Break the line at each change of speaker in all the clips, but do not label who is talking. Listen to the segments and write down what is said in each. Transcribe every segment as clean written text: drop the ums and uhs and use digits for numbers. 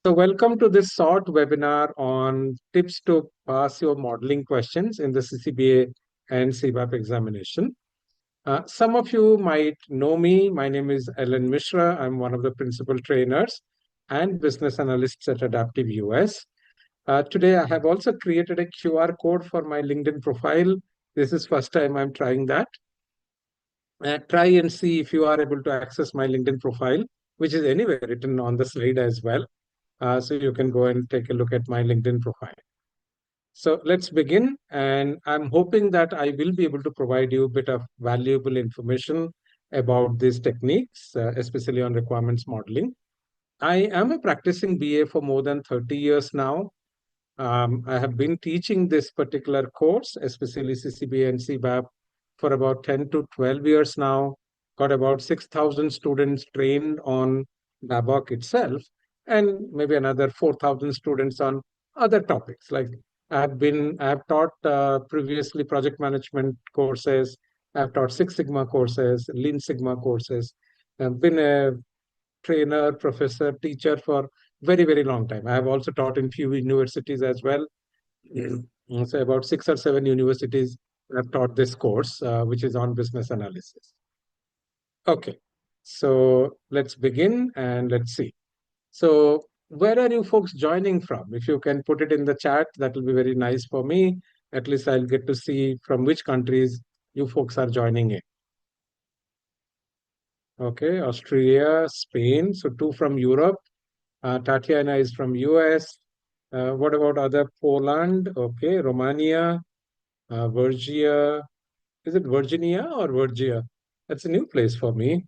So welcome to this short webinar on tips to pass your modeling questions in the CCBA and CBAP examination. Some of you might know me. My name is Mishra. I'm one of the principal trainers and business analysts at Adaptive US. Today, I have also created a QR code for my LinkedIn profile. This is first time I'm trying that. Try and see if you are able to access my LinkedIn profile, which is anyway written on the slide as well. So you can go and take a look at my LinkedIn profile. So let's begin. And I'm hoping that I will be able to provide you a bit of valuable information about these techniques, especially on requirements modeling. I am a practicing BA for more than 30 years now. I have been teaching this particular course, especially CCBA and CBAP, for about 10 to 12 years now. Got about 6,000 students trained on BABOK itself, and maybe another 4,000 students on other topics. Like I've taught previously project management courses. I've taught Six Sigma courses, Lean Sigma courses. I've been a trainer, professor, teacher for very, very long time. I have also taught in few universities as well. So about 6 or 7 universities have taught this course, which is on business analysis. Okay, so let's begin and let's see. So where are you folks joining from? If you can put it in the chat, that will be very nice for me. At least I'll get to see from which countries you folks are joining in. Okay, Australia, Spain. So 2 from Europe. Tatiana is from US. What about other Poland? Okay, Romania, Virgia. Is it Virginia or Virgia? That's a new place for me.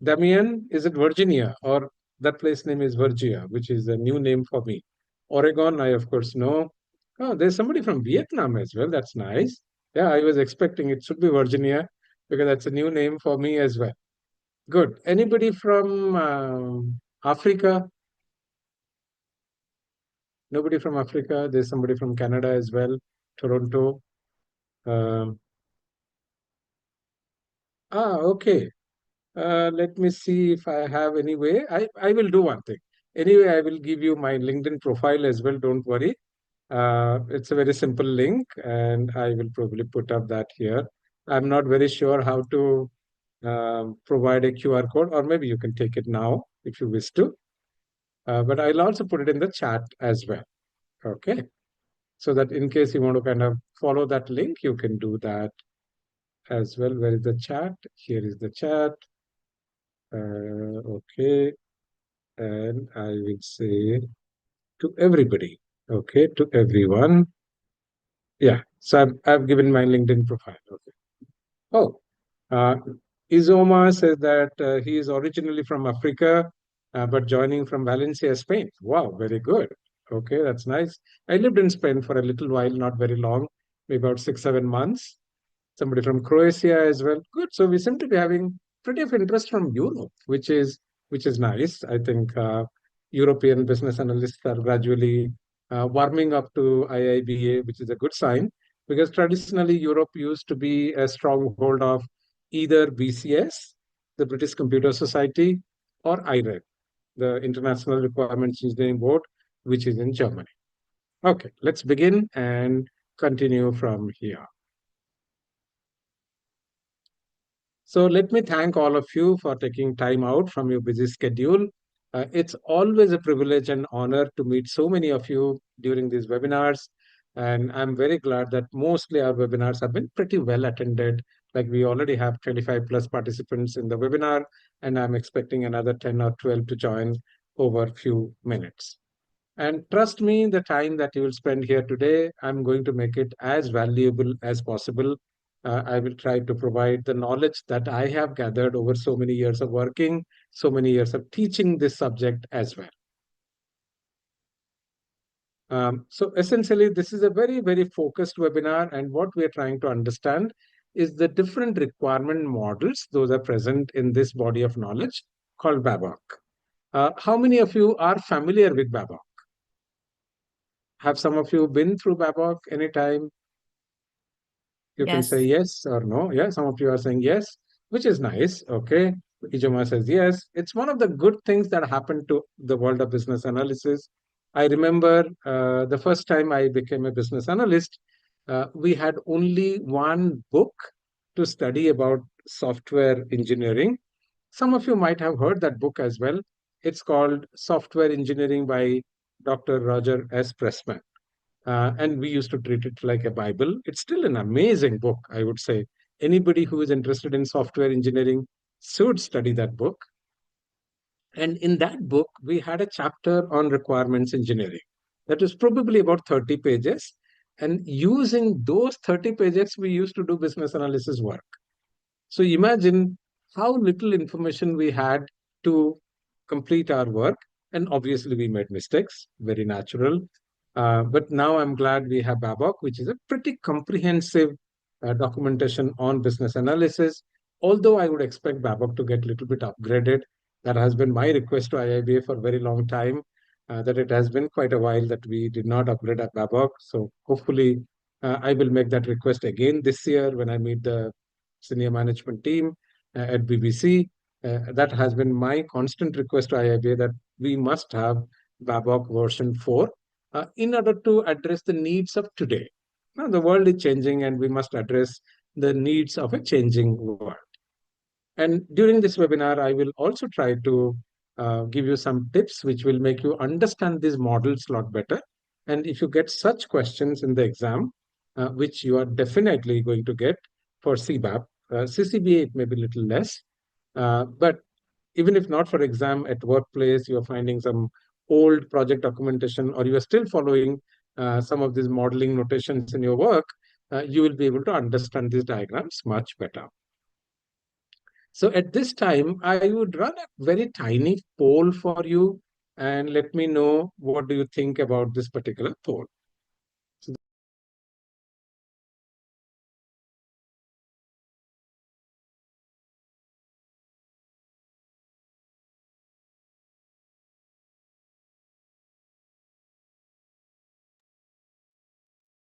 Damian, is it Virginia or that place name is Virgia, which is a new name for me. Oregon, I of course know. Oh, there's somebody from Vietnam as well. That's nice. Yeah, I was expecting it should be Virginia because that's a new name for me as well. Good. Anybody from Africa? Nobody from Africa. There's somebody from Canada as well, Toronto. Um, okay. Let me see if I have any way. I will do one thing. Anyway, I will give you my LinkedIn profile as well. Don't worry. It's a very simple link, and I will probably put up that here. I'm not very sure how to provide a QR code, or maybe you can take it now if you wish to. But I'll also put it in the chat as well. Okay. So that in case you want to kind of follow that link, you can do that as well. Where is the chat? Here is the chat. Okay. And I will say to everybody. Okay. To everyone. Yeah. So I've given my LinkedIn profile. Okay. Oh, uh, Izoma says that he is originally from Africa, but joining from Valencia, Spain. Wow, very good. Okay, that's nice. I lived in Spain for a little while, not very long, maybe about 6, 7 months. Somebody from Croatia as well. Good. So we seem to be having pretty of interest from Europe, which is nice. I think European business analysts are gradually warming up to IIBA, which is a good sign because traditionally Europe used to be a stronghold of either BCS, the British Computer Society, or IRED, the International Requirements Engineering Board, which is in Germany. Okay, let's begin and continue from here. So let me thank all of you for taking time out from your busy schedule. It's always a privilege and honor to meet so many of you during these webinars. And I'm very glad that mostly our webinars have been pretty well attended. Like we already have 25 plus participants in the webinar, and I'm expecting another 10 or 12 to join over a few minutes. And trust me, the time that you will spend here today, I'm going to make it as valuable as possible. I will try to provide the knowledge that I have gathered over so many years of working, so many years of teaching this subject as well. So essentially, this is a very, very focused webinar. And what we are trying to understand is the different requirement models. Those are present in this body of knowledge called BABOK. How many of you are familiar with BABOK? Have some of you been through BABOK anytime? You can
Yes.
say yes or no. Yeah, some of you are saying yes, which is nice. Okay. Ijoma says yes. It's one of the good things that happened to the world of business analysis. I remember the first time I became a business analyst, we had only one book to study about software engineering. Some of you might have heard that book as well. It's called Software Engineering by Dr. Roger S. Pressman. And we used to treat it like a Bible. It's still an amazing book, I would say. Anybody who is interested in software engineering should study that book. And in that book, we had a chapter on requirements engineering that was probably about 30 pages. And using those 30 pages, we used to do business analysis work. So imagine how little information we had to complete our work. And obviously, we made mistakes, very natural. But now I'm glad we have BABOK, which is a pretty comprehensive documentation on business analysis. Although I would expect BABOK to get a little bit upgraded. That has been my request to IIBA for a very long time, that it has been quite a while that we did not upgrade our BABOK. So hopefully, I will make that request again this year when I meet the senior management team at BBC. That has been my constant request to IIBA that we must have BABOK version 4 in order to address the needs of today. Now, the world is changing and we must address the needs of a changing world. And during this webinar, I will also try to give you some tips which will make you understand these models a lot better. And if you get such questions in the exam, which you are definitely going to get for CBAP, CCBA, it may be a little less. But even if not for exam at workplace, you're finding some old project documentation or you are still following some of these modeling notations in your work, you will be able to understand these diagrams much better. So at this time, I would run a very tiny poll for you and let me know what do you think about this particular poll. So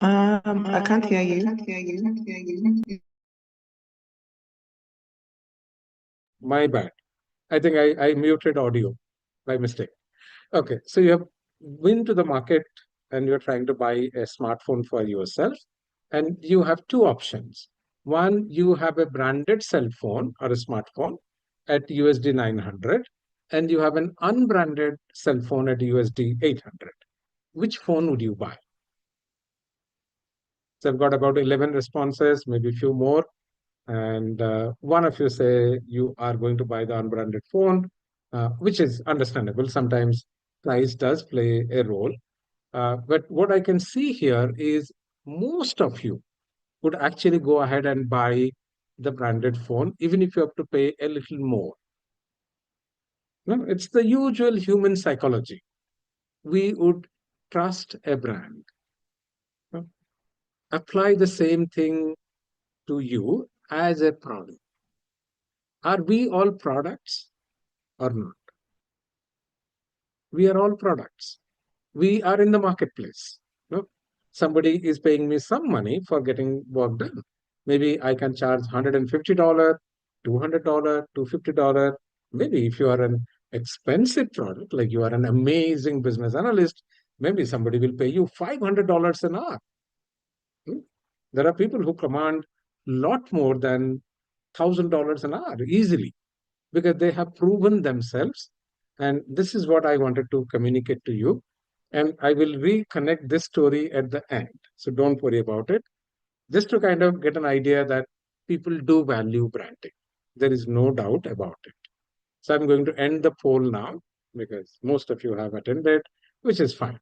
I can't hear you.
my bad. I think I muted audio by mistake. Okay, so you have been to the market and you're trying to buy a smartphone for yourself, and you have two options. One, you have a branded cell phone or a smartphone at USD 900, and you have an unbranded cell phone at USD 800. Which phone would you buy? So I've got about 11 responses, maybe a few more. And one of you say you are going to buy the unbranded phone, which is understandable. Sometimes price does play a role. But what I can see here is most of you would actually go ahead and buy the branded phone, even if you have to pay a little more. No, it's the usual human psychology. We would trust a brand. No? Apply the same thing to you as a product. Are we all products or not? We are all products. We are in the marketplace. No? Somebody is paying me some money for getting work done. Maybe I can charge $150, $200, $250. Maybe if you are an expensive product, like you are an amazing business analyst, maybe somebody will pay you $500 an hour. Hmm? There are people who command a lot more than $1,000 an hour easily because they have proven themselves. And this is what I wanted to communicate to you. And I will reconnect this story at the end. So don't worry about it. Just to kind of get an idea that people do value branding. There is no doubt about it. So I'm going to end the poll now because most of you have attended, which is fine.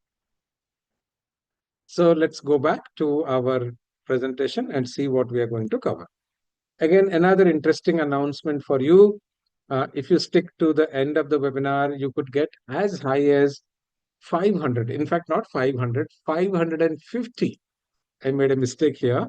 So let's go back to our presentation and see what we are going to cover. Again, another interesting announcement for you. If you stick to the end of the webinar, you could get as high as 500. In fact, not 500, 550. I made a mistake here.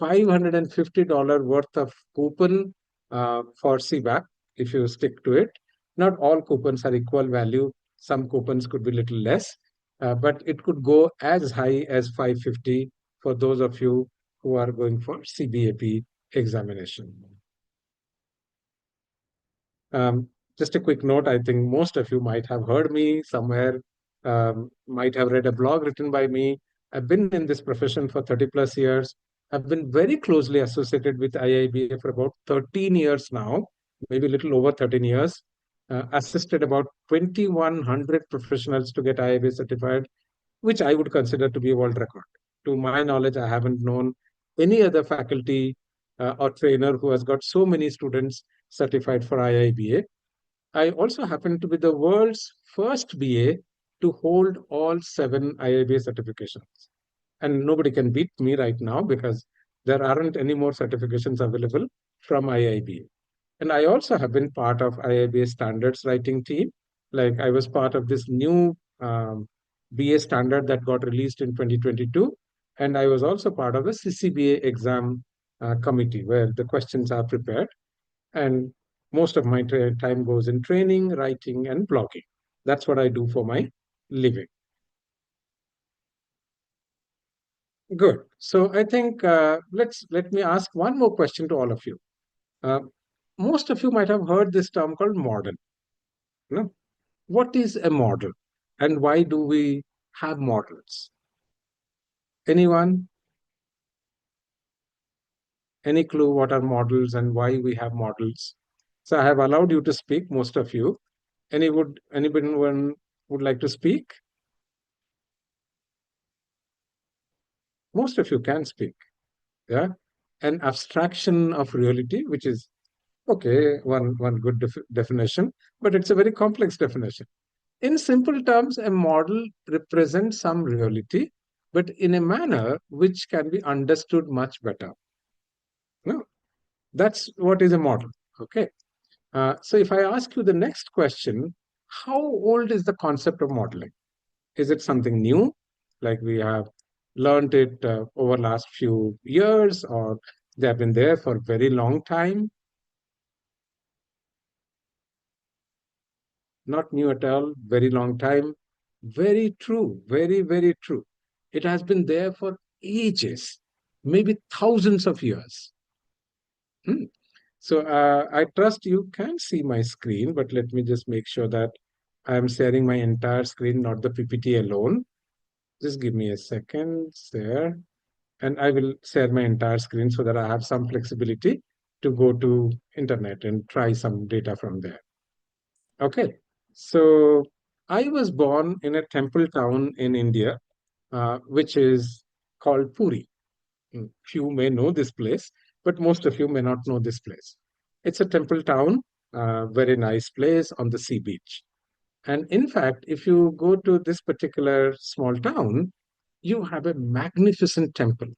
$550 worth of coupon for CBAP if you stick to it. Not all coupons are equal value. Some coupons could be a little less, but it could go as high as 550 for those of you who are going for CBAP examination. Um, just a quick note, I think most of you might have heard me somewhere, might have read a blog written by me. I've been in this profession for 30 plus years. I've been very closely associated with IIBA for about 13 years now, maybe a little over 13 years. Assisted about 2,100 professionals to get IIBA certified, which I would consider to be a world record. To my knowledge, I haven't known any other faculty or trainer who has got so many students certified for IIBA. I also happen to be the world's first BA to hold all 7 IIBA certifications. And nobody can beat me right now because there aren't any more certifications available from IIBA. And I also have been part of IIBA standards writing team. Like I was part of this new BA standard that got released in 2022. And I was also part of the CCBA exam committee where the questions are prepared. And most of my time goes in training, writing, and blogging. That's what I do for my living. Good. So I think let me ask one more question to all of you. Uh, most of you might have heard this term called model. No? What is a model, and why do we have models? Anyone? Any clue what are models and why we have models? So I have allowed you to speak, most of you. Anyone would like to speak? Most of you can speak. Yeah. An abstraction of reality, which is okay, one good definition, but it's a very complex definition. In simple terms, a model represents some reality, but in a manner which can be understood much better. No, that's what is a model. Okay. So if I ask you the next question, how old is the concept of modeling? Is it something new, like we have learned it over last few years, or they have been there for a very long time? Not new at all, very long time. Very true, very true. It has been there for ages, maybe thousands of years. Hmm. So I trust you can see my screen, but let me just make sure that I'm sharing my entire screen, not the PPT alone. Just give me a second there, and I will share my entire screen so that I have some flexibility to go to internet and try some data from there. Okay, so I was born in a temple town in India, which is called Puri. Few may know this place, but most of you may not know this place. It's a temple town, very nice place on the sea beach. And in fact, if you go to this particular small town, you have a magnificent temple.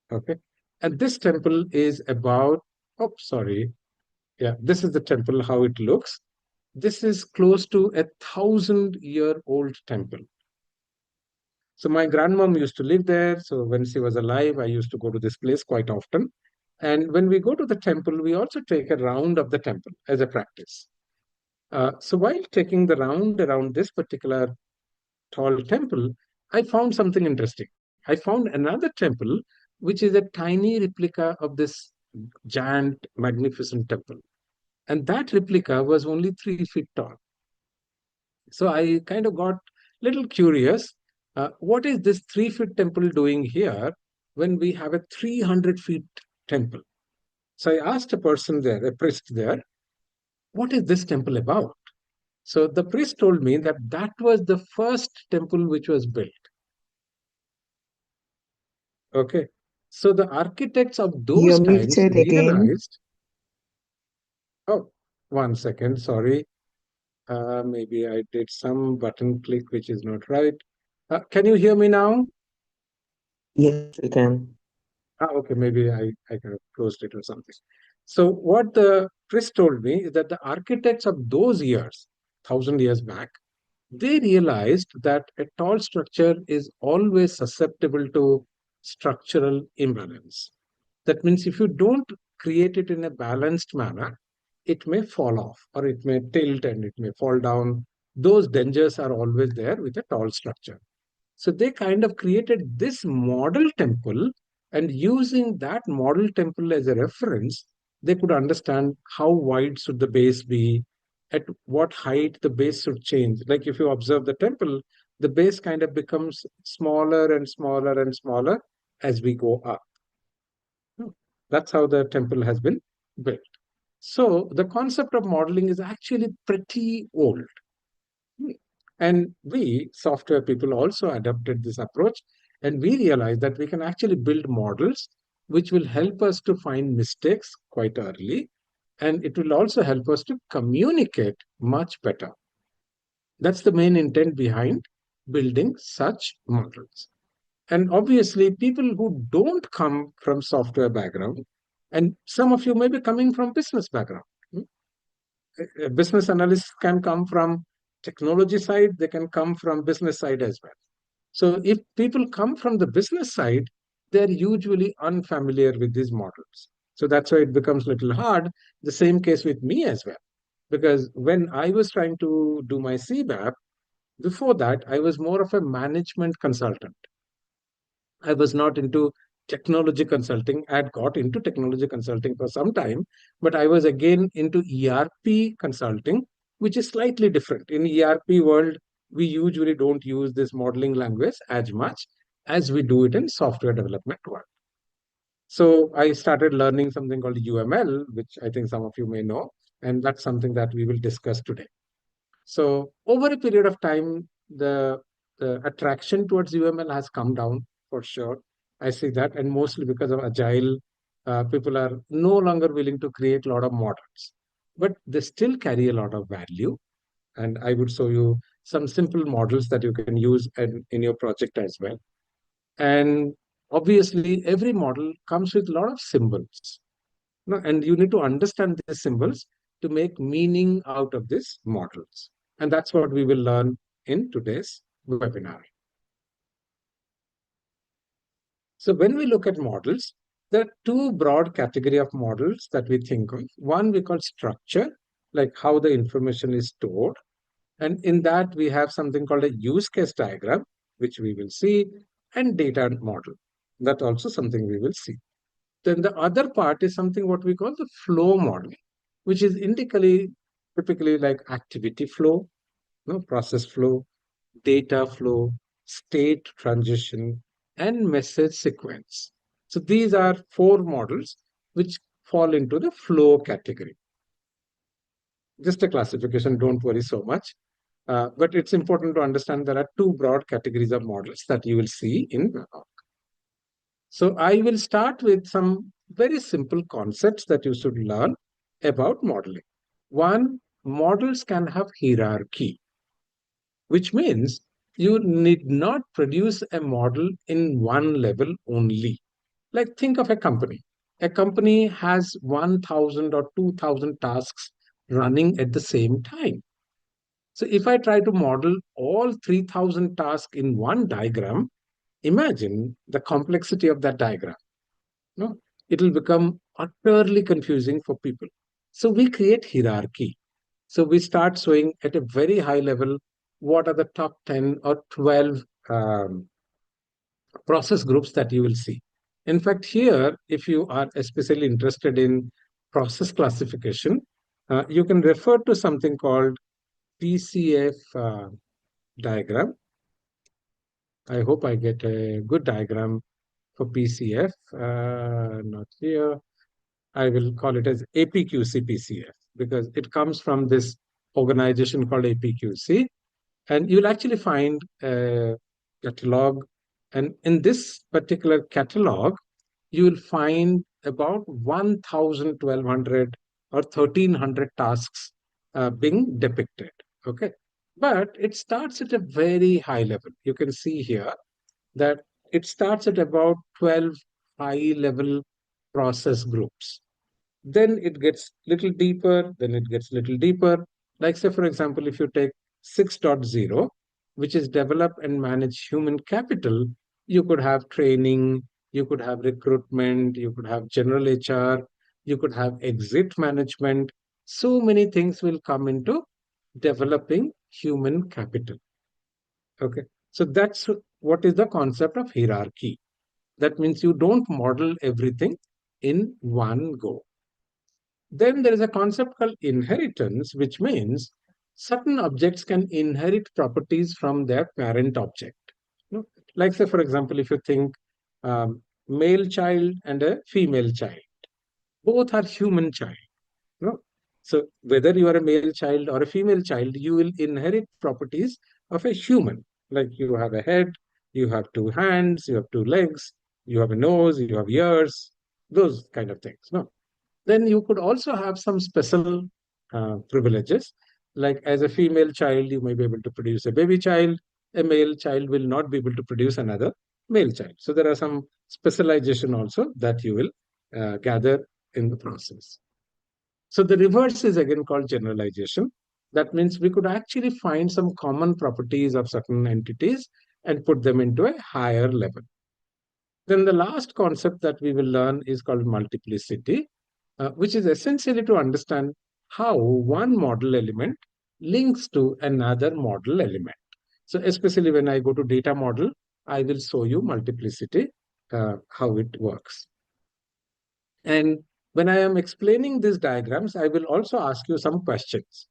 Okay. And this temple is about, oh, sorry. Yeah, this is the temple, how it looks. This is close to 1,000-year-old temple. So my grandmom used to live there. So when she was alive, I used to go to this place quite often. And when we go to the temple, we also take a round of the temple as a practice. So while taking the round around this particular tall temple, I found something interesting. I found another temple, which is a tiny replica of this giant, magnificent temple. And that replica was only 3 feet tall. So I kind of got a little curious. What is this 3 feet temple doing here when we have a 300 feet temple? So I asked a person there, a priest there, what is this temple about? So the priest told me that that was the first temple which was built. Okay. So the architects of those
You're
times
muted again.
realized, oh, 1 second, sorry. Maybe I did some button click which is not right. Can you hear me now?
Yes, we can.
Okay, maybe I kind of closed it or something. So what the priest told me is that the architects of those years, 1,000 years back, they realized that a tall structure is always susceptible to structural imbalance. That means if you don't create it in a balanced manner, it may fall off or it may tilt and it may fall down. Those dangers are always there with a tall structure. So they kind of created this model temple, and using that model temple as a reference, they could understand how wide should the base be, at what height the base should change. Like if you observe the temple, the base kind of becomes smaller and smaller and smaller as we go up. That's how the temple has been built. So the concept of modeling is actually pretty old. And we, software people, also adopted this approach. And we realized that we can actually build models which will help us to find mistakes quite early. And it will also help us to communicate much better. That's the main intent behind building such models. And obviously, people who don't come from software background, and some of you may be coming from business background. Business analysts can come from technology side, they can come from business side as well. So if people come from the business side, they're usually unfamiliar with these models. So that's why it becomes a little hard. The same case with me as well. Because when I was trying to do my CBAP, before that, I was more of a management consultant. I was not into technology consulting. I had got into technology consulting for some time, but I was again into ERP consulting, which is slightly different. In ERP world, we usually don't use this modeling language as much as we do it in software development world. So I started learning something called UML, which I think some of you may know, and that's something that we will discuss today. So over a period of time, the attraction towards UML has come down for sure. I see that, and mostly because of agile, people are no longer willing to create a lot of models, but they still carry a lot of value. And I would show you some simple models that you can use in your project as well. And obviously, every model comes with a lot of symbols. No, and you need to understand these symbols to make meaning out of these models. And that's what we will learn in today's webinar. So when we look at models, there are two broad category of models that we think of. One we call structure, like how the information is stored. And in that, we have something called a use case diagram, which we will see, and data model. That's also something we will see. Then the other part is something what we call the flow model, which is typically like activity flow, process flow, data flow, state transition, and message sequence. So these are four models which fall into the flow category. Just a classification, don't worry so much. But it's important to understand there are two broad categories of models that you will see in BABOK. So I will start with some very simple concepts that you should learn about modeling. One, models can have hierarchy, which means you need not produce a model in one level only. Like think of a company. A company has 1,000 or 2,000 tasks running at the same time. So if I try to model all 3,000 tasks in one diagram, imagine the complexity of that diagram. No, it will become utterly confusing for people. So we create hierarchy. So we start showing at a very high level what are the top 10 or 12 process groups that you will see. In fact, here, if you are especially interested in process classification, you can refer to something called PCF diagram. I hope I get a good diagram for PCF. Not here. I will call it as APQC PCF because it comes from this organization called APQC. And you'll actually find a catalog. And in this particular catalog, you will find about 1,000, 1,200 or 1,300 tasks being depicted. Okay. But it starts at a very high level. You can see here that it starts at about 12 high level process groups. Then it gets little deeper, then it gets little deeper. Like say, for example, if you take 6.0, which is develop and manage human capital, you could have training, you could have recruitment, you could have general HR, you could have exit management. So many things will come into developing human capital. Okay. So that's what is the concept of hierarchy. That means you don't model everything in one go. Then there is a concept called inheritance, which means certain objects can inherit properties from their parent object. You know, like say, for example, if you think male child and a female child, both are human child. No. So whether you are a male child or a female child, you will inherit properties of a human. Like you have a head, you have two hands, you have two legs, you have a nose, you have ears, those kind of things. No. Then you could also have some special privileges. Like as a female child, you may be able to produce a baby child. A male child will not be able to produce another male child. So there are some specialization also that you will gather in the process. So the reverse is again called generalization. That means we could actually find some common properties of certain entities and put them into a higher level. Then the last concept that we will learn is called multiplicity, which is essentially to understand how one model element links to another model element. So especially when I go to data model, I will show you multiplicity, how it works. And when I am explaining these diagrams, I will also ask you some questions.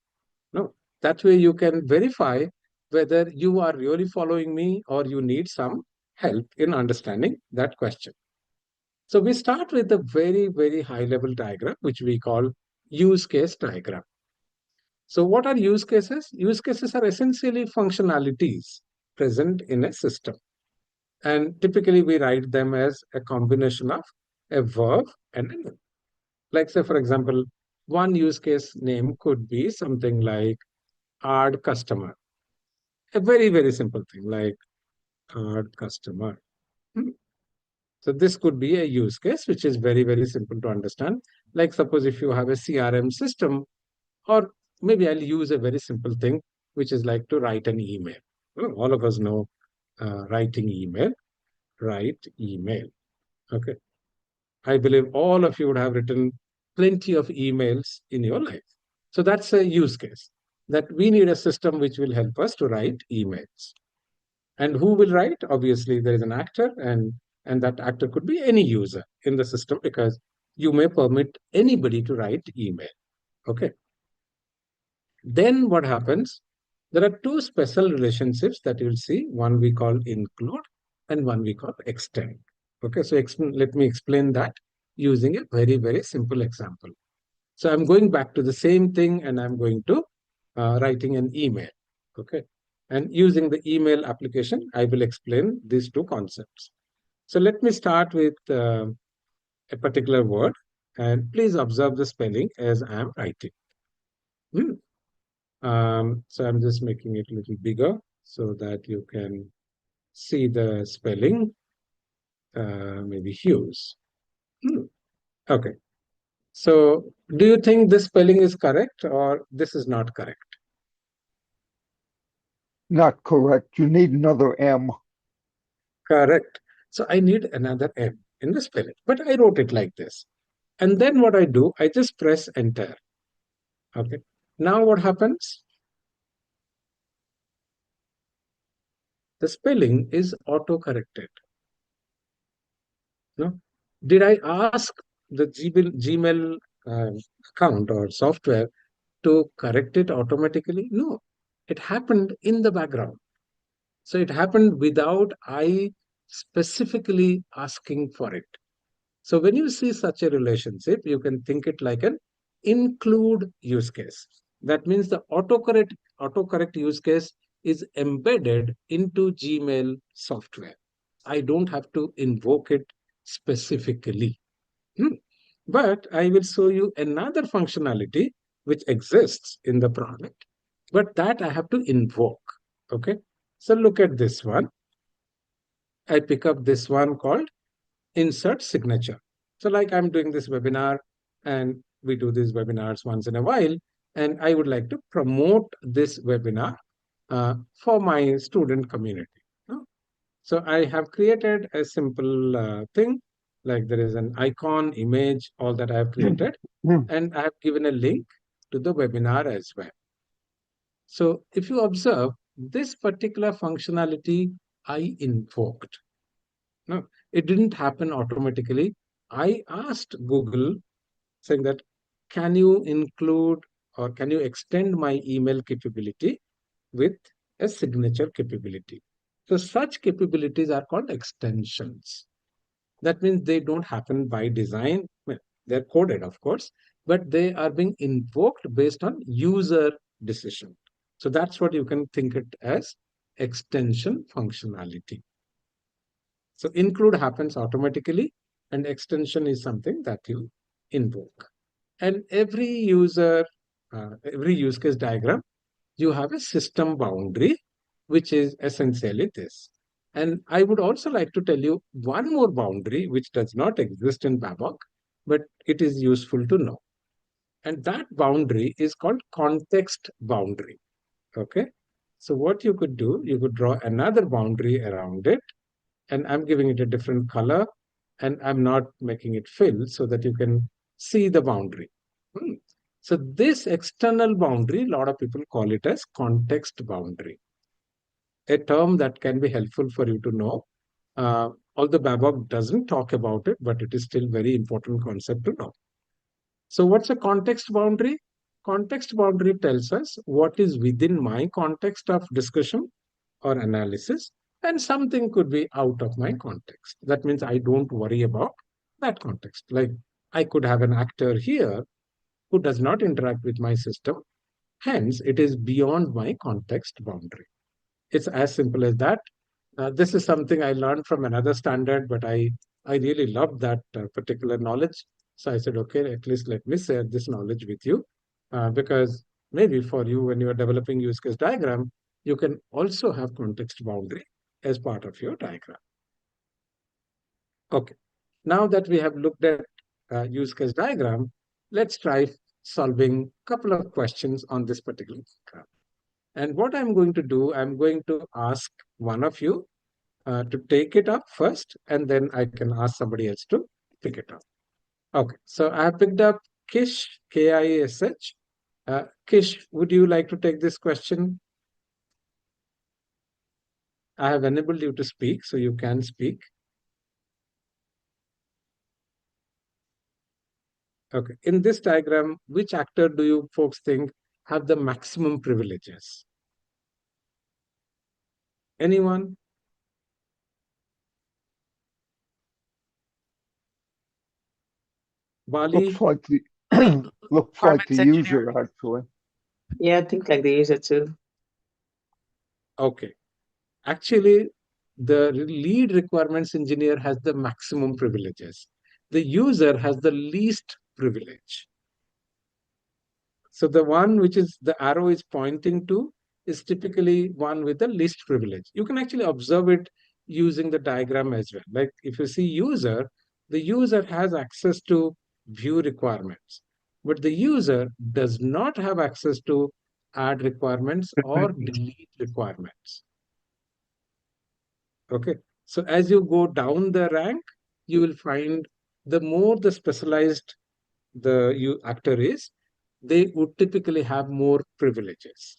No, that way you can verify whether you are really following me or you need some help in understanding that question. So we start with a very, very high level diagram, which we call use case diagram. So what are use cases? Use cases are essentially functionalities present in a system. And typically we write them as a combination of a verb and a noun. Like say, for example, one use case name could be something like add customer. A very, very simple thing like add customer. Hmm. So this could be a use case, which is very, very simple to understand. Like suppose if you have a CRM system, or maybe I'll use a very simple thing, which is like to write an email. All of us know writing email, write email. Okay. I believe all of you would have written plenty of emails in your life. So that's a use case that we need a system which will help us to write emails. And who will write? Obviously, there is an actor, and that actor could be any user in the system because you may permit anybody to write email. Okay. Then what happens? There are two special relationships that you'll see. One we call include and one we call extend. Okay, so let me explain that using a very, very simple example. So I'm going back to the same thing and I'm going to writing an email. Okay. And using the email application, I will explain these two concepts. So let me start with a particular word and please observe the spelling as I am writing. Hmm. So I'm just making it a little bigger so that you can see the spelling, maybe hues. Hmm. Okay. So do you think this spelling is correct or this is not correct?
Not correct. You need another M.
Correct. So I need another M in the spelling, but I wrote it like this. And then what I do, I just press enter. Okay. Now what happens? The spelling is auto-corrected. No? Did I ask the Gmail account or software to correct it automatically? No. It happened in the background. So it happened without I specifically asking for it. So when you see such a relationship, you can think it like an include use case. That means the autocorrect use case is embedded into Gmail software. I don't have to invoke it specifically. Hmm. But I will show you another functionality which exists in the product, but that I have to invoke. Okay. So look at this one. I pick up this one called insert signature. So like I'm doing this webinar and we do these webinars once in a while, and I would like to promote this webinar for my student community. No? So I have created a simple thing, like there is an icon, image, all that I have created, and I have given a link to the webinar as well. So if you observe this particular functionality, I invoked. No, it didn't happen automatically. I asked Google saying that can you include or can you extend my email capability with a signature capability? So such capabilities are called extensions. That means they don't happen by design. Well, they're coded, of course, but they are being invoked based on user decision. So that's what you can think it as extension functionality. So include happens automatically, and extension is something that you invoke. And every use case diagram, you have a system boundary, which is essentially this. And I would also like to tell you one more boundary, which does not exist in BABOK, but it is useful to know. And that boundary is called context boundary. Okay. So what you could do, you could draw another boundary around it, and I'm giving it a different color, and I'm not making it fill so that you can see the boundary. Hmm. So this external boundary, a lot of people call it as context boundary, a term that can be helpful for you to know. Although BABOK doesn't talk about it, but it is still very important concept to know. So what's a context boundary? Context boundary tells us what is within my context of discussion or analysis, and something could be out of my context. That means I don't worry about that context. Like I could have an actor here who does not interact with my system. Hence, it is beyond my context boundary. It's as simple as that. This is something I learned from another standard, but I really loved that particular knowledge. So I said, okay, at least let me share this knowledge with you, because maybe for you, when you are developing use case diagram, you can also have context boundary as part of your diagram. Okay, now that we have looked at use case diagram, let's try solving a couple of questions on this particular diagram. And what I'm going to do, I'm going to ask one of you to take it up first, and then I can ask somebody else to pick it up. Okay, so I have picked up Kish, Kish. Kish, would you like to take this question? I have enabled you to speak, so you can speak. Okay, in this diagram, which actor do you folks think have the maximum privileges? Anyone? Bali?
Looks like the looks like the
Performance engineer.
user actually.
Yeah, I think like the user too.
Okay. Actually, the lead requirements engineer has the maximum privileges. The user has the least privilege. So the one which is the arrow is pointing to is typically one with the least privilege. You can actually observe it using the diagram as well. Like if you see user, the user has access to view requirements, but the user does not have access to add requirements or delete requirements. Okay. So as you go down the rank, you will find the more the specialized the actor is, they would typically have more privileges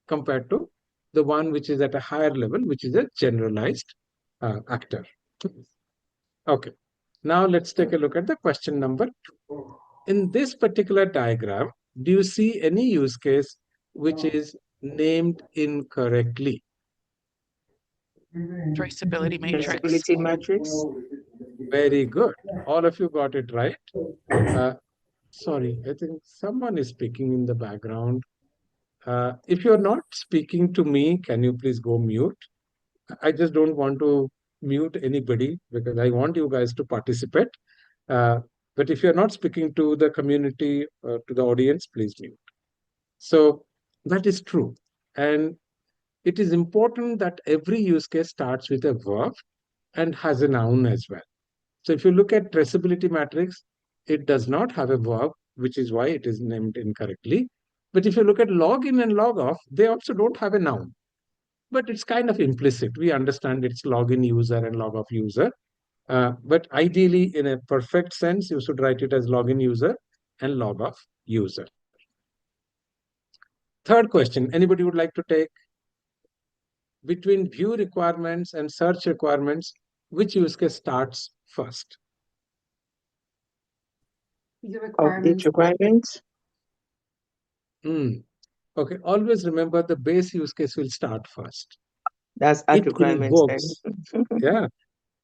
compared to the one which is at a higher level, which is a generalized actor. Okay. Now let's take a look at the question number 2. In this particular diagram, do you see any use case which is named incorrectly?
Traceability matrix.
Traceability matrix.
Very good. All of you got it right. Sorry, I think someone is speaking in the background. If you're not speaking to me, can you please go mute? I just don't want to mute anybody because I want you guys to participate. But if you're not speaking to the community, to the audience, please mute. So that is true. And it is important that every use case starts with a verb and has a noun as well. So if you look at traceability matrix, it does not have a verb, which is why it is named incorrectly. But if you look at login and log off, they also don't have a noun. But it's kind of implicit. We understand it's login user and log off user. But ideally, in a perfect sense, you should write it as login user and log off user. Third question, anybody would like to take? Between view requirements and search requirements, which use case starts first?
User
Update
requirements.
requirements.
Okay, always remember the base use case will start first.
That's add
It
requirements then.
invokes, yeah,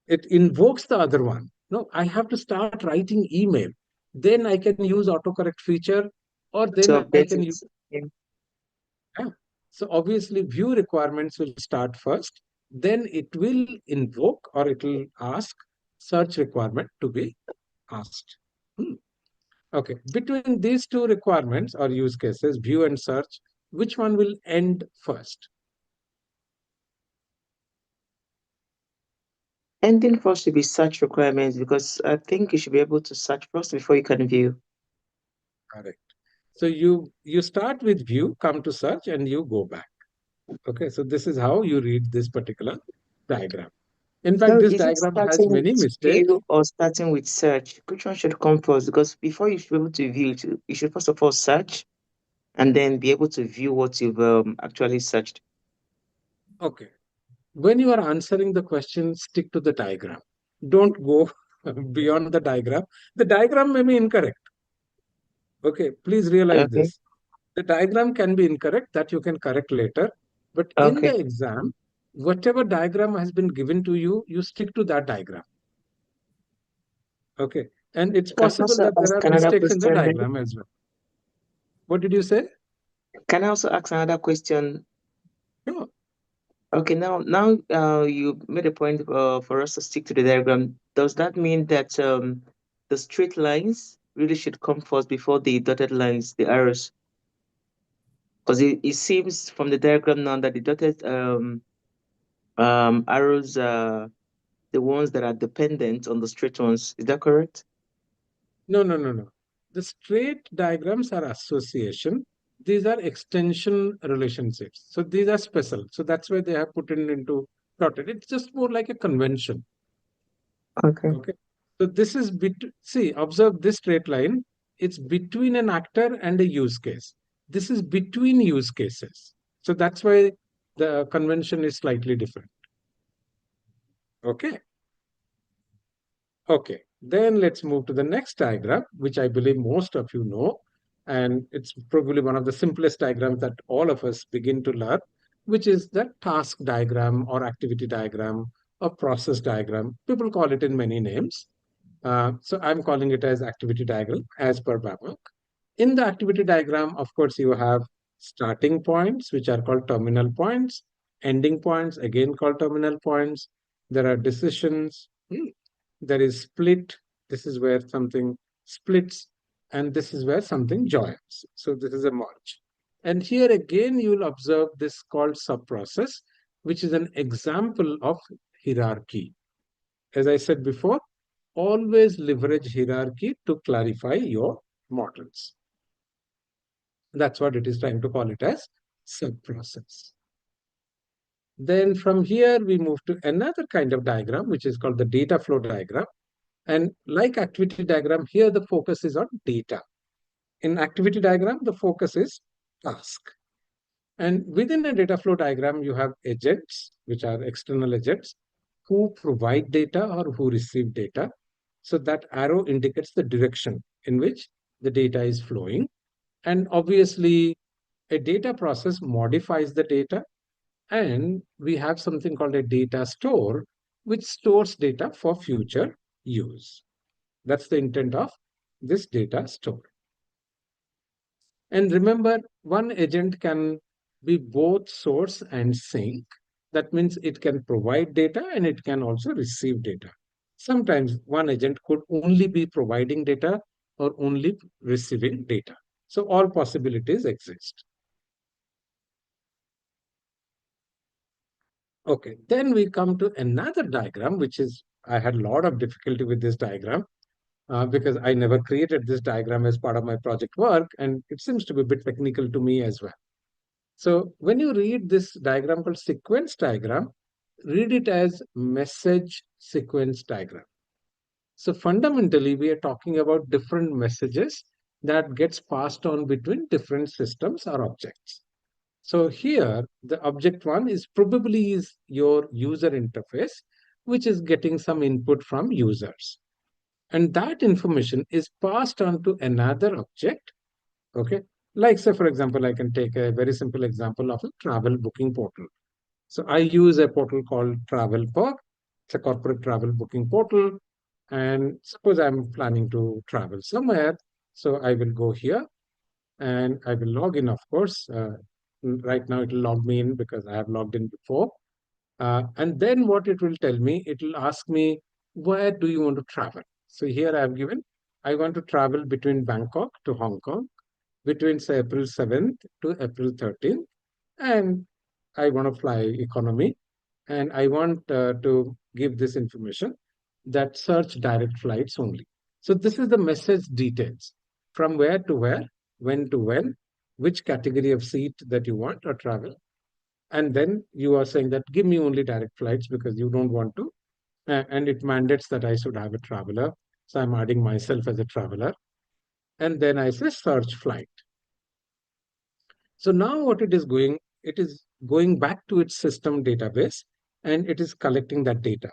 it invokes the other one. No, I have to start writing email. Then I can use autocorrect feature, or then
To
I
update
can
it.
use.
Yeah.
Yeah. So obviously, view requirements will start first. Then it will invoke or it will ask search requirement to be asked. Hmm. Okay. Between these two requirements or use cases, view and search, which one will end first?
Ending first should be search requirements because I think you should be able to search first before you can view.
Correct. So you start with view, come to search, and you go back. Okay. So this is how you read this particular diagram. In fact,
So
this
is it
diagram has
starting
many
with
mistakes.
view or starting with search? Which one should come first? Because before you should be able to view, you should first of all search and then be able to view what you've actually searched.
Okay. When you are answering the question, stick to the diagram. Don't go beyond the diagram. The diagram may be incorrect. Okay, please realize
Okay.
this. The diagram can be incorrect, that you can correct later. But in
Okay.
the exam, whatever diagram has been given to you, you stick to that diagram. Okay. And it's
Can I
possible
also
that there
ask
are
another
mistakes in the
question then?
diagram as well. What did you say?
Can I also ask another question?
No.
Okay, now you made a point for us to stick to the diagram. Does that mean that the straight lines really should come first before the dotted lines, the arrows? Because it seems from the diagram now that the dotted arrows are the ones that are dependent on the straight ones. Is that correct?
No, no, no, no. The straight diagrams are association. These are extension relationships. So these are special. So that's why they have put it into dotted. It's just more like a convention.
Okay.
Okay. So this is see, observe this straight line. It's between an actor and a use case. This is between use cases. So that's why the convention is slightly different. Okay. Okay, then let's move to the next diagram, which I believe most of you know. And it's probably one of the simplest diagrams that all of us begin to learn, which is the task diagram or activity diagram or process diagram. People call it in many names. So I'm calling it as activity diagram as per BABOK. In the activity diagram, of course, you have starting points, which are called terminal points, ending points, again called terminal points. There are decisions. There is split. This is where something splits, and this is where something joins. So this is a merge. And here again, you'll observe this called subprocess, which is an example of hierarchy. As I said before, always leverage hierarchy to clarify your models. That's what it is trying to call it as subprocess. Then from here, we move to another kind of diagram, which is called the data flow diagram. And like activity diagram, here the focus is on data. In activity diagram, the focus is task. And within a data flow diagram, you have agents, which are external agents, who provide data or who receive data. So that arrow indicates the direction in which the data is flowing. And obviously, a data process modifies the data. And we have something called a data store, which stores data for future use. That's the intent of this data store. And remember, one agent can be both source and sink. That means it can provide data and it can also receive data. Sometimes one agent could only be providing data or only receiving data. So all possibilities exist. Okay, then we come to another diagram, which is, I had a lot of difficulty with this diagram because I never created this diagram as part of my project work, and it seems to be a bit technical to me as well. So when you read this diagram called sequence diagram, read it as message sequence diagram. So fundamentally, we are talking about different messages that gets passed on between different systems or objects. So here, the object one is probably is your user interface, which is getting some input from users. And that information is passed on to another object. Okay. Like, say, for example, I can take a very simple example of a travel booking portal. So I use a portal called Travel Perk. It's a corporate travel booking portal. And suppose I'm planning to travel somewhere. So I will go here and I will log in, of course. Right now, it will log me in because I have logged in before. And then what it will tell me, it will ask me, where do you want to travel? So here I have given, I want to travel between Bangkok to Hong Kong, between say April 7th to April 13th, and I want to fly economy, and I want to give this information that search direct flights only. So this is the message details from where to where, when to when, which category of seat that you want or travel. And then you are saying that give me only direct flights because you don't want to. And it mandates that I should have a traveler. So I'm adding myself as a traveler. And then I say search flight. So now what it is going back to its system database and it is collecting that data.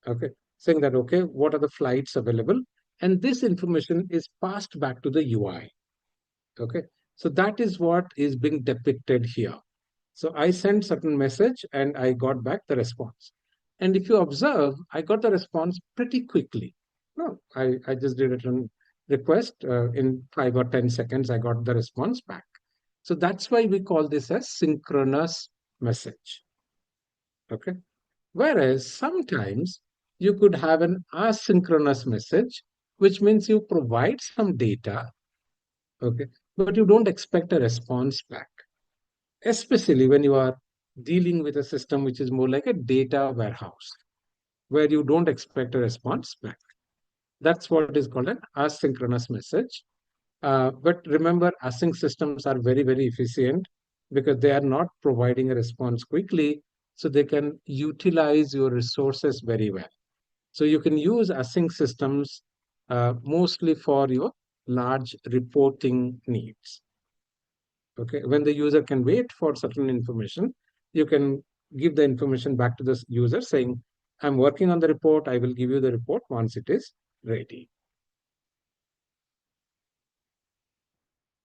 Okay. Saying that, okay, what are the flights available? And this information is passed back to the UI. Okay. So that is what is being depicted here. So I sent certain message and I got back the response. And if you observe, I got the response pretty quickly. No, I just did a request. In 5 or 10 seconds, I got the response back. So that's why we call this as synchronous message. Okay. Whereas sometimes you could have an asynchronous message, which means you provide some data, okay, but you don't expect a response back, especially when you are dealing with a system which is more like a data warehouse, where you don't expect a response back. That's what is called an asynchronous message. But remember, async systems are very, very efficient because they are not providing a response quickly, so they can utilize your resources very well. So you can use async systems mostly for your large reporting needs. Okay, when the user can wait for certain information, you can give the information back to the user saying, I'm working on the report, I will give you the report once it is ready.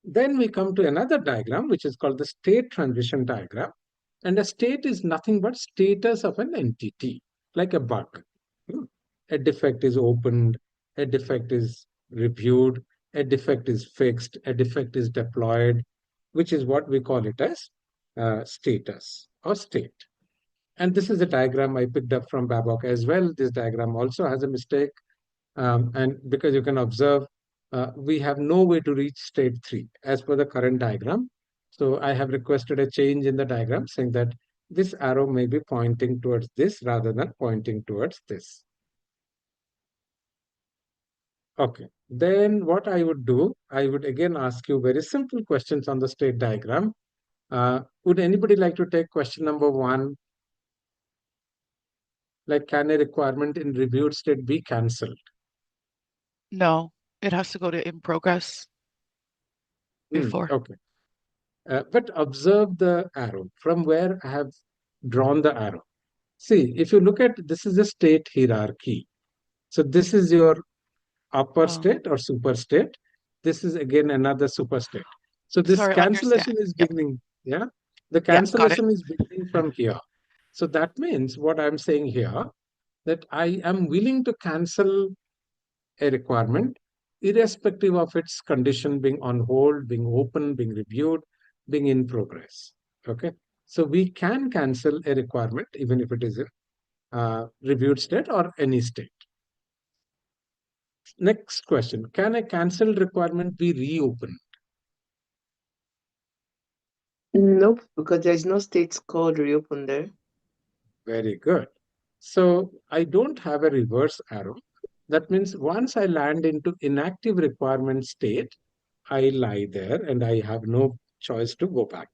Then we come to another diagram, which is called the state transition diagram. And a state is nothing but status of an entity, like a bug. A defect is opened, a defect is reviewed, a defect is fixed, a defect is deployed, which is what we call it as status or state. And this is a diagram I picked up from BABOK as well. This diagram also has a mistake. And because you can observe, we have no way to reach state 3 as per the current diagram. So I have requested a change in the diagram saying that this arrow may be pointing towards this rather than pointing towards this. Okay, then what I would do, I would again ask you very simple questions on the state diagram. Would anybody like to take question number 1? Like, can a requirement in reviewed state be cancelled?
No, it has to go to in progress before.
Okay. But observe the arrow from where I have drawn the arrow. See, if you look at this is a state hierarchy. So this is your upper state or super state. This is again another super state. So this
Sorry,
cancellation
understand.
is beginning. Yeah. The
Yeah, got it.
cancellation is beginning from here. So that means what I'm saying here that I am willing to cancel a requirement irrespective of its condition being on hold, being open, being reviewed, being in progress. Okay. So we can cancel a requirement even if it is a reviewed state or any state. Next question. Can a cancelled requirement be reopened?
Nope, because there's no state called reopen there.
Very good. So I don't have a reverse arrow. That means once I land into inactive requirement state, I lie there and I have no choice to go back.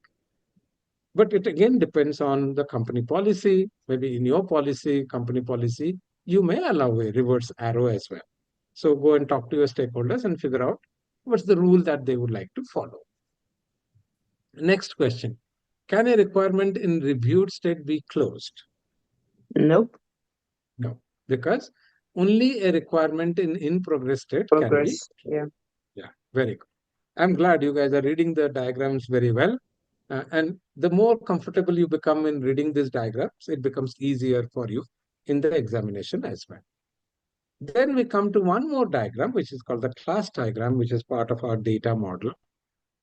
But it again depends on the company policy. Maybe in your policy, company policy, you may allow a reverse arrow as well. So go and talk to your stakeholders and figure out what's the rule that they would like to follow. Next question. Can a requirement in reviewed state be closed?
Nope.
No, because only a requirement in progress state can be.
Progress. Yeah.
Yeah, very good. I'm glad you guys are reading the diagrams very well. And the more comfortable you become in reading these diagrams, it becomes easier for you in the examination as well. Then we come to one more diagram, which is called the class diagram, which is part of our data model.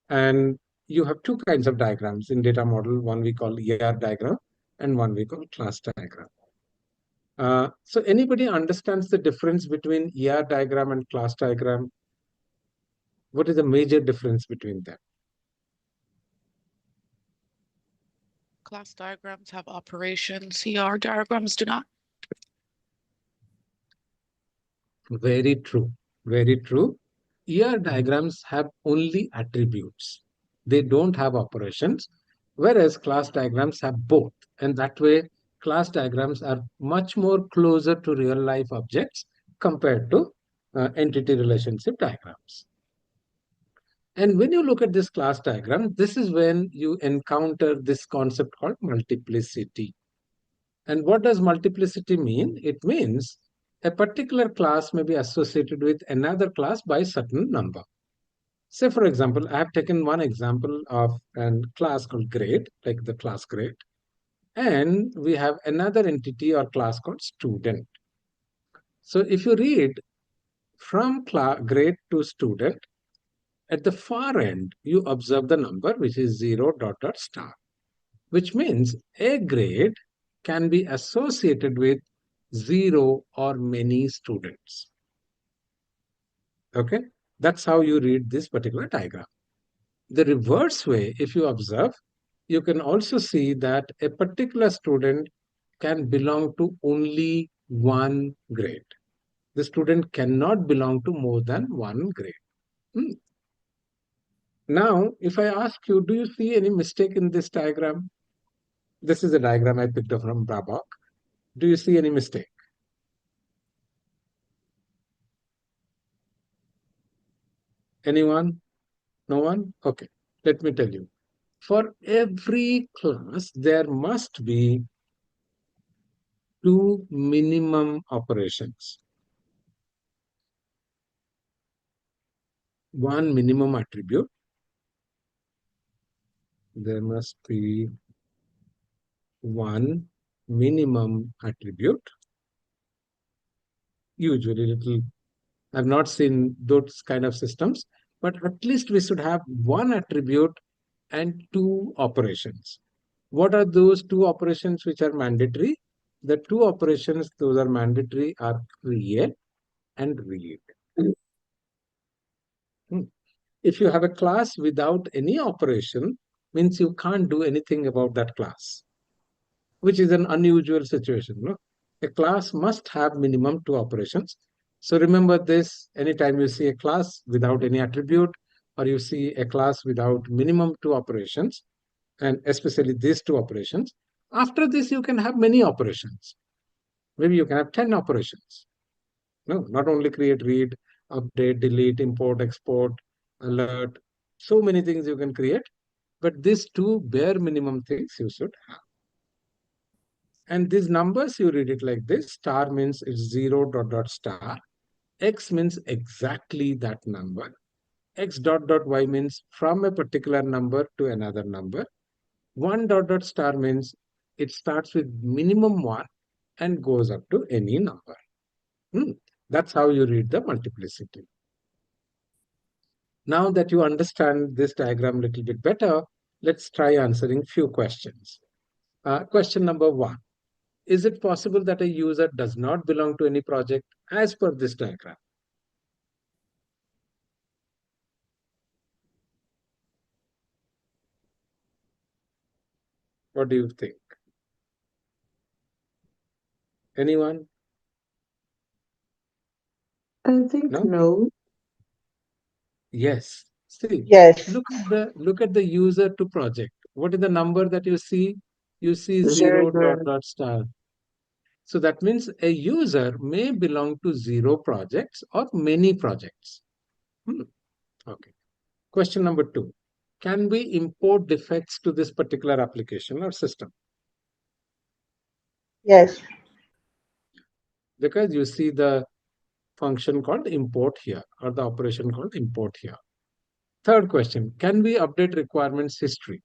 And you have two kinds of diagrams in data model. One we call ER diagram and one we call class diagram. So anybody understands the difference between ER diagram and class diagram? What is the major difference between them?
Class diagrams have operations, CR diagrams do not.
Very true. Very true. ER diagrams have only attributes. They don't have operations, whereas class diagrams have both. And that way, class diagrams are much more closer to real life objects compared to entity relationship diagrams. And when you look at this class diagram, this is when you encounter this concept called multiplicity. And what does multiplicity mean? It means a particular class may be associated with another class by a certain number. Say, for example, I have taken one example of a class called grade, like the class grade, and we have another entity or class called student. So if you read from grade to student, at the far end, you observe the number, which is 0 dot dot star, which means a grade can be associated with 0 or many students. Okay, that's how you read this particular diagram. The reverse way, if you observe, you can also see that a particular student can belong to only one grade. The student cannot belong to more than one grade. Now, if I ask you, do you see any mistake in this diagram? This is a diagram I picked up from BABOK. Do you see any mistake? Anyone? No one? Okay, let me tell you. For every class, there must be two minimum operations. One minimum attribute. There must be one minimum attribute. Usually little, I've not seen those kind of systems, but at least we should have one attribute and two operations. What are those two operations which are mandatory? The two operations, those are mandatory, are create and read. If you have a class without any operation, means you can't do anything about that class, which is an unusual situation. No? A class must have minimum two operations. So remember this, anytime you see a class without any attribute, or you see a class without minimum two operations, and especially these two operations, after this you can have many operations. Maybe you can have 10 operations. No, not only create, read, update, delete, import, export, alert, so many things you can create, but these two bare minimum things you should have. And these numbers, you read it like this. Star means it's 0 dot dot star. X means exactly that number. X dot dot Y means from a particular number to another number. 1 dot dot star means it starts with minimum 1 and goes up to any number. That's how you read the multiplicity. Now that you understand this diagram a little bit better, let's try answering few questions. Question number 1. Is it possible that a user does not belong to any project as per this diagram? What do you think? Anyone?
I think
No?
no.
Yes. See,
Yes.
look at the user to project. What is the number that you see? You see 0
Zero,
dot
zero.
dot star. So that means a user may belong to 0 projects or many projects. Okay. Question number 2. Can we import defects to this particular application or system?
Yes.
because you see the function called import here, or the operation called import here. Third question, can we update requirements history?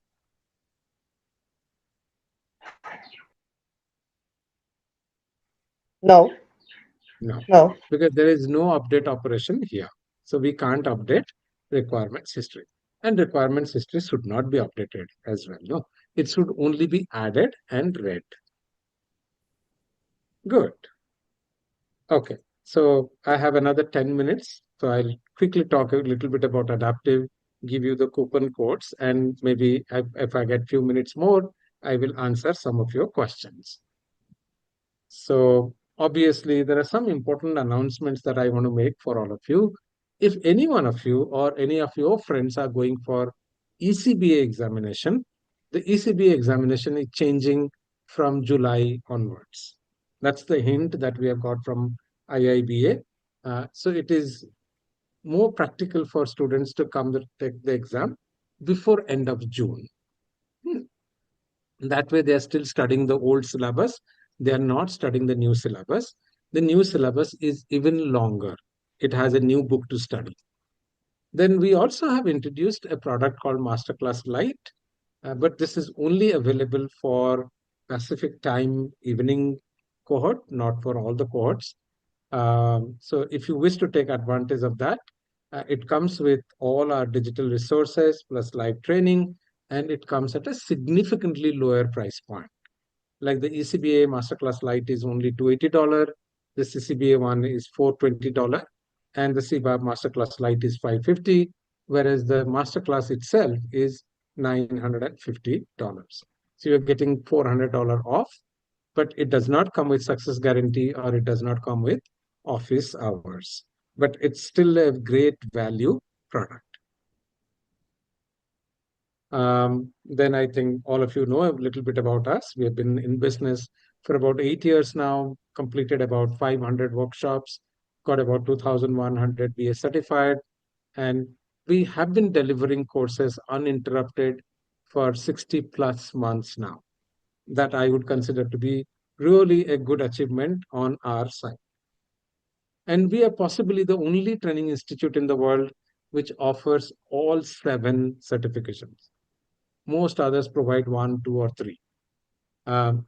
No.
No,
No.
because there is no update operation here. So we can't update requirements history. And requirements history should not be updated as well. No, it should only be added and read. Good. Okay. So I have another 10 minutes. So I'll quickly talk a little bit about adaptive, give you the coupon codes, and maybe if I get few minutes more, I will answer some of your questions. So obviously, there are some important announcements that I want to make for all of you. If any one of you or any of your friends are going for ECBA examination, the ECBA examination is changing from July onwards. That's the hint that we have got from IIBA. So it is more practical for students to come to take the exam before end of June. That way, they are still studying the old syllabus. They are not studying the new syllabus. The new syllabus is even longer. It has a new book to study. Then we also have introduced a product called Masterclass Lite, but this is only available for Pacific time evening cohort, not for all the cohorts. So if you wish to take advantage of that, it comes with all our digital resources plus live training, and it comes at a significantly lower price point. Like the ECBA Masterclass Lite is only $280, the CCBA one is $420, and the CBAP Masterclass Lite is $550, whereas the Masterclass itself is $950. So you're getting $400 off, but it does not come with success guarantee or it does not come with office hours. But it's still a great value product. Then I think all of you know a little bit about us. We have been in business for about 8 years now, completed about 500 workshops, got about 2,100 BA certified, and we have been delivering courses uninterrupted for 60 plus months now. That I would consider to be really a good achievement on our side. And we are possibly the only training institute in the world which offers all 7 certifications. Most others provide 1, 2, or 3.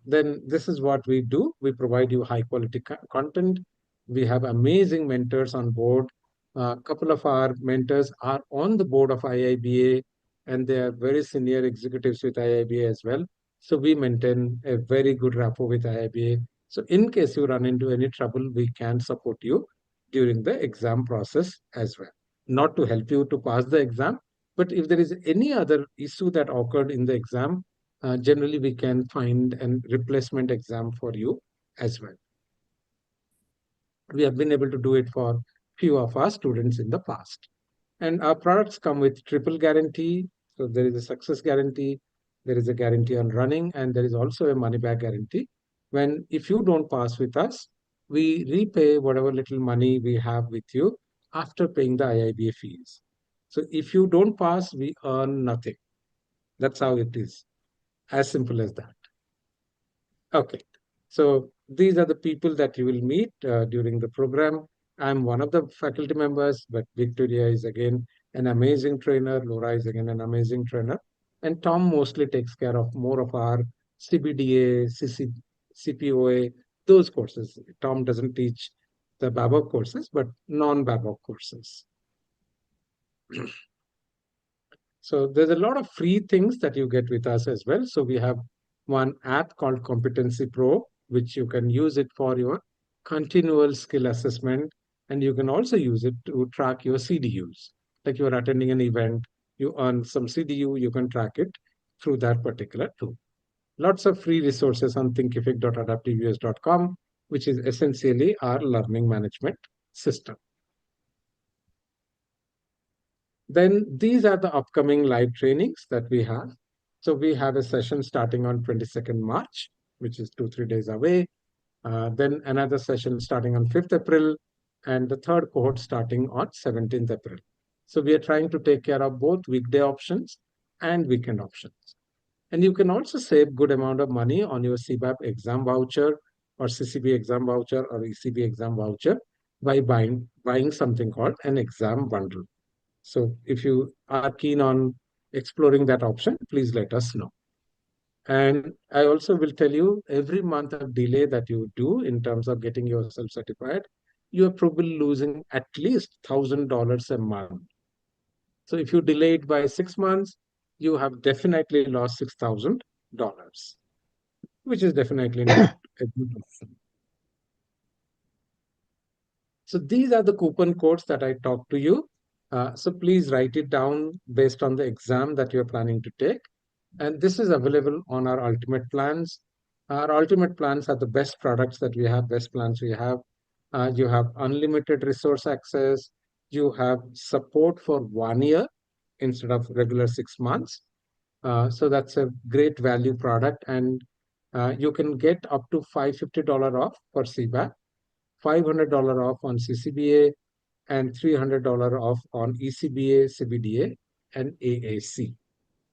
Then this is what we do. We provide you high quality content. We have amazing mentors on board. A couple of our mentors are on the board of IIBA, and they are very senior executives with IIBA as well. So we maintain a very good rapport with IIBA. So in case you run into any trouble, we can support you during the exam process as well. Not to help you to pass the exam, but if there is any other issue that occurred in the exam, generally we can find a replacement exam for you as well. We have been able to do it for few of our students in the past. And our products come with triple guarantee. So there is a success guarantee, there is a guarantee on running, and there is also a money back guarantee. When if you don't pass with us, we repay whatever little money we have with you after paying the IIBA fees. So if you don't pass, we earn nothing. That's how it is. As simple as that. Okay. So these are the people that you will meet during the program. I'm one of the faculty members, but Victoria is again an amazing trainer. Laura is again an amazing trainer. And Tom mostly takes care of more of our CBDA, CPOA, those courses. Tom doesn't teach the BABOK courses, but non-BABOK courses. So there's a lot of free things that you get with us as well. So we have one app called Competency Pro, which you can use it for your continual skill assessment. And you can also use it to track your CDUs. Like you're attending an event, you earn some CDU, you can track it through that particular tool. Lots of free resources on thinkific.adaptiveus.com, which is essentially our learning management system. Then these are the upcoming live trainings that we have. So we have a session starting on 22nd March, which is 2-3 days away. Then another session starting on 5th April, and the third cohort starting on 17th April. So we are trying to take care of both weekday options and weekend options. And you can also save good amount of money on your CBAP exam voucher or CCBA exam voucher or ECB exam voucher by buying something called an exam bundle. So if you are keen on exploring that option, please let us know. And I also will tell you, every month of delay that you do in terms of getting yourself certified, you are probably losing at least $1,000 a month. So if you delay it by 6 months, you have definitely lost $6,000, which is definitely not a good option. So these are the coupon codes that I talked to you. So please write it down based on the exam that you're planning to take. And this is available on our ultimate plans. Our ultimate plans are the best products that we have, best plans we have. You have unlimited resource access. You have support for 1 year instead of regular 6 months. So that's a great value product. And you can get up to $550 off for CBAP, $500 off on CCBA, and $300 off on ECBA, CBDA, and AAC,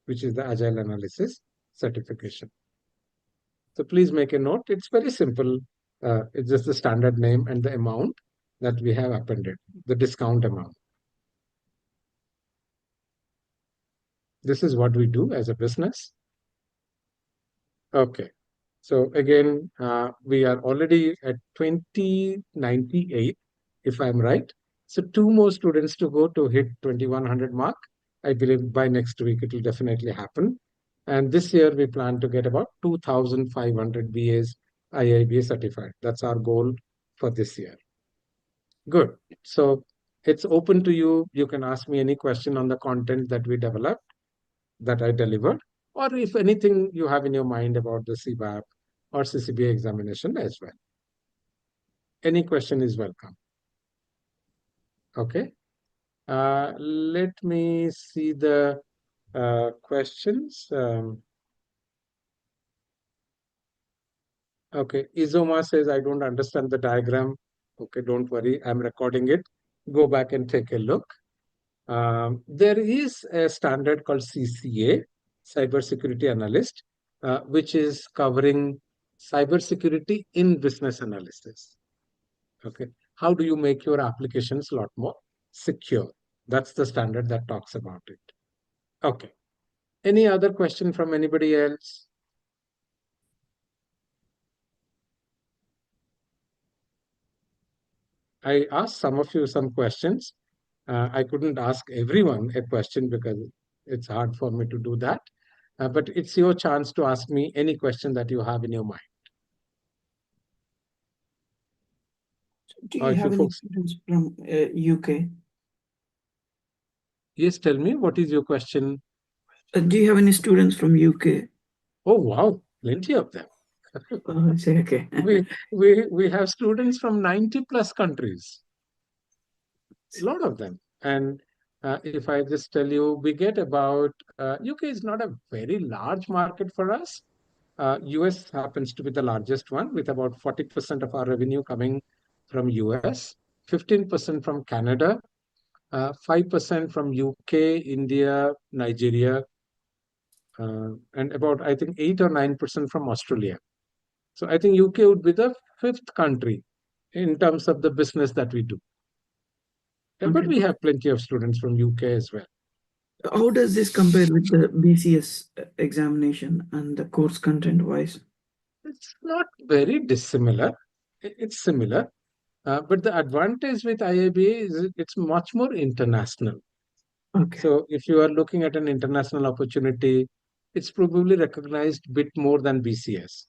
which is the Agile Analysis certification. So please make a note. It's very simple. It's just the standard name and the amount that we have appended, the discount amount. This is what we do as a business. Okay. So again, we are already at 2098, if I'm right. So 2 more students to go to hit 2100 mark. I believe by next week it will definitely happen. And this year we plan to get about 2,500 BAs IIBA certified. That's our goal for this year. Good. So it's open to you. You can ask me any question on the content that we developed, that I delivered, or if anything you have in your mind about the CBAP or CCBA examination as well. Any question is welcome. Okay. Let me see the questions. Okay. Izoma says, I don't understand the diagram. Okay, don't worry. I'm recording it. Go back and take a look. There is a standard called CCA, Cybersecurity Analyst, which is covering cybersecurity in business analysis. Okay. How do you make your applications a lot more secure? That's the standard that talks about it. Okay. Any other question from anybody else? I asked some of you some questions. I couldn't ask everyone a question because it's hard for me to do that. But it's your chance to ask me any question that you have in your mind.
Do
Or
you
if
have
you
any
folks,
students from UK?
yes, tell me, what is your question?
Do you have any students from UK?
Oh, wow, plenty of them.
Oh, say okay.
We have students from 90 plus countries, a lot of them. And if I just tell you, we get about, UK is not a very large market for us. US happens to be the largest one with about 40% of our revenue coming from US, 15% from Canada, 5% from UK, India, Nigeria, and about, I think, 8 or 9% from Australia. So I think UK would be the fifth country in terms of the business that we do. But
Okay.
we have plenty of students from UK as well.
How does this compare with the BCS examination and the course content wise?
It's not very dissimilar. It's similar. But the advantage with IIBA is it's much more international.
Okay.
So if you are looking at an international opportunity, it's probably recognized a bit more than BCS.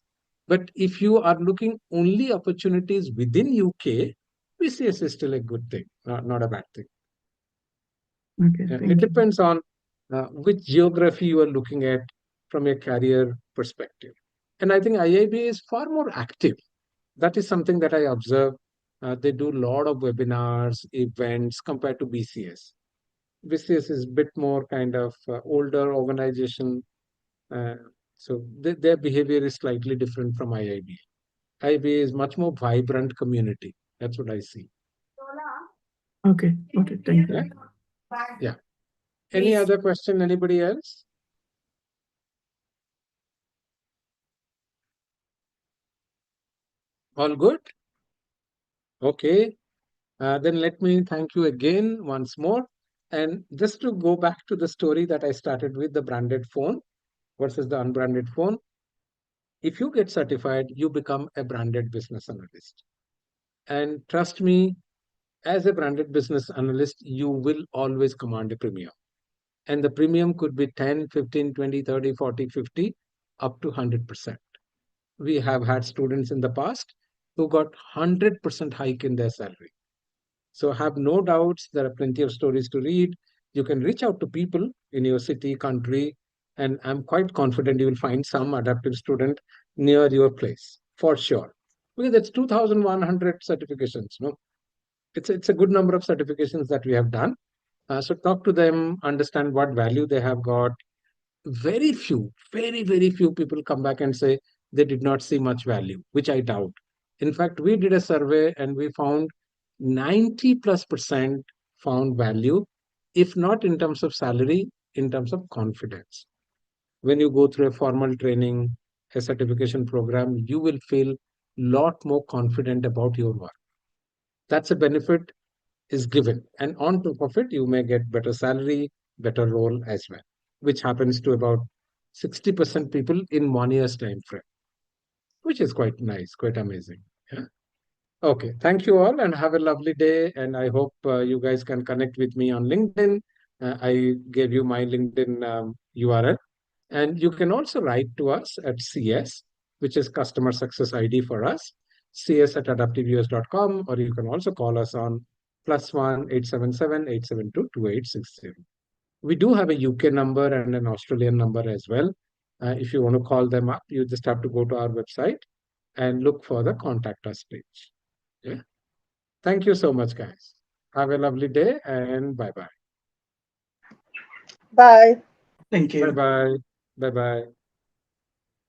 But if you are looking only opportunities within UK, BCS is still a good thing, not a bad thing.
Okay.
It
Thank you.
depends on which geography you are looking at from a career perspective. And I think IIBA is far more active. That is something that I observe. They do a lot of webinars, events compared to BCS. BCS is a bit more kind of older organization. So their behavior is slightly different from IIBA. IIBA is much more vibrant community. That's what I see.
Okay. Okay. Thank you.
Yeah. Yeah. Any other question? Anybody else? All good? Okay. Then let me thank you again once more. And just to go back to the story that I started with, the branded phone versus the unbranded phone. If you get certified, you become a branded business analyst. And trust me, as a branded business analyst, you will always command a premium. And the premium could be 10, 15, 20, 30, 40, 50, up to 100%. We have had students in the past who got 100% hike in their salary. So have no doubts, there are plenty of stories to read. You can reach out to people in your city, country, and I'm quite confident you will find some adaptive student near your place, for sure. Because that's 2,100 certifications, no? It's a good number of certifications that we have done. So talk to them, understand what value they have got. Very few, very few people come back and say they did not see much value, which I doubt. In fact, we did a survey and we found 90+% found value, if not in terms of salary, in terms of confidence. When you go through a formal training, a certification program, you will feel lot more confident about your work. That's a benefit is given. And on top of it, you may get better salary, better role as well, which happens to about 60% people in 1 year's time frame, which is quite nice, quite amazing. Yeah. Okay, thank you all and have a lovely day. And I hope you guys can connect with me on LinkedIn. I gave you my LinkedIn URL. And you can also write to us at CS, which is Customer Success ID for us, cs@adaptiveus.com, or you can also call us on +1 877 872 2860. We do have a UK number and an Australian number as well. If you want to call them up, you just have to go to our website and look for the contact us page. Yeah. Thank you so much, guys. Have a lovely day and bye-bye.
Bye.
Thank you.
Bye-bye. Bye-bye.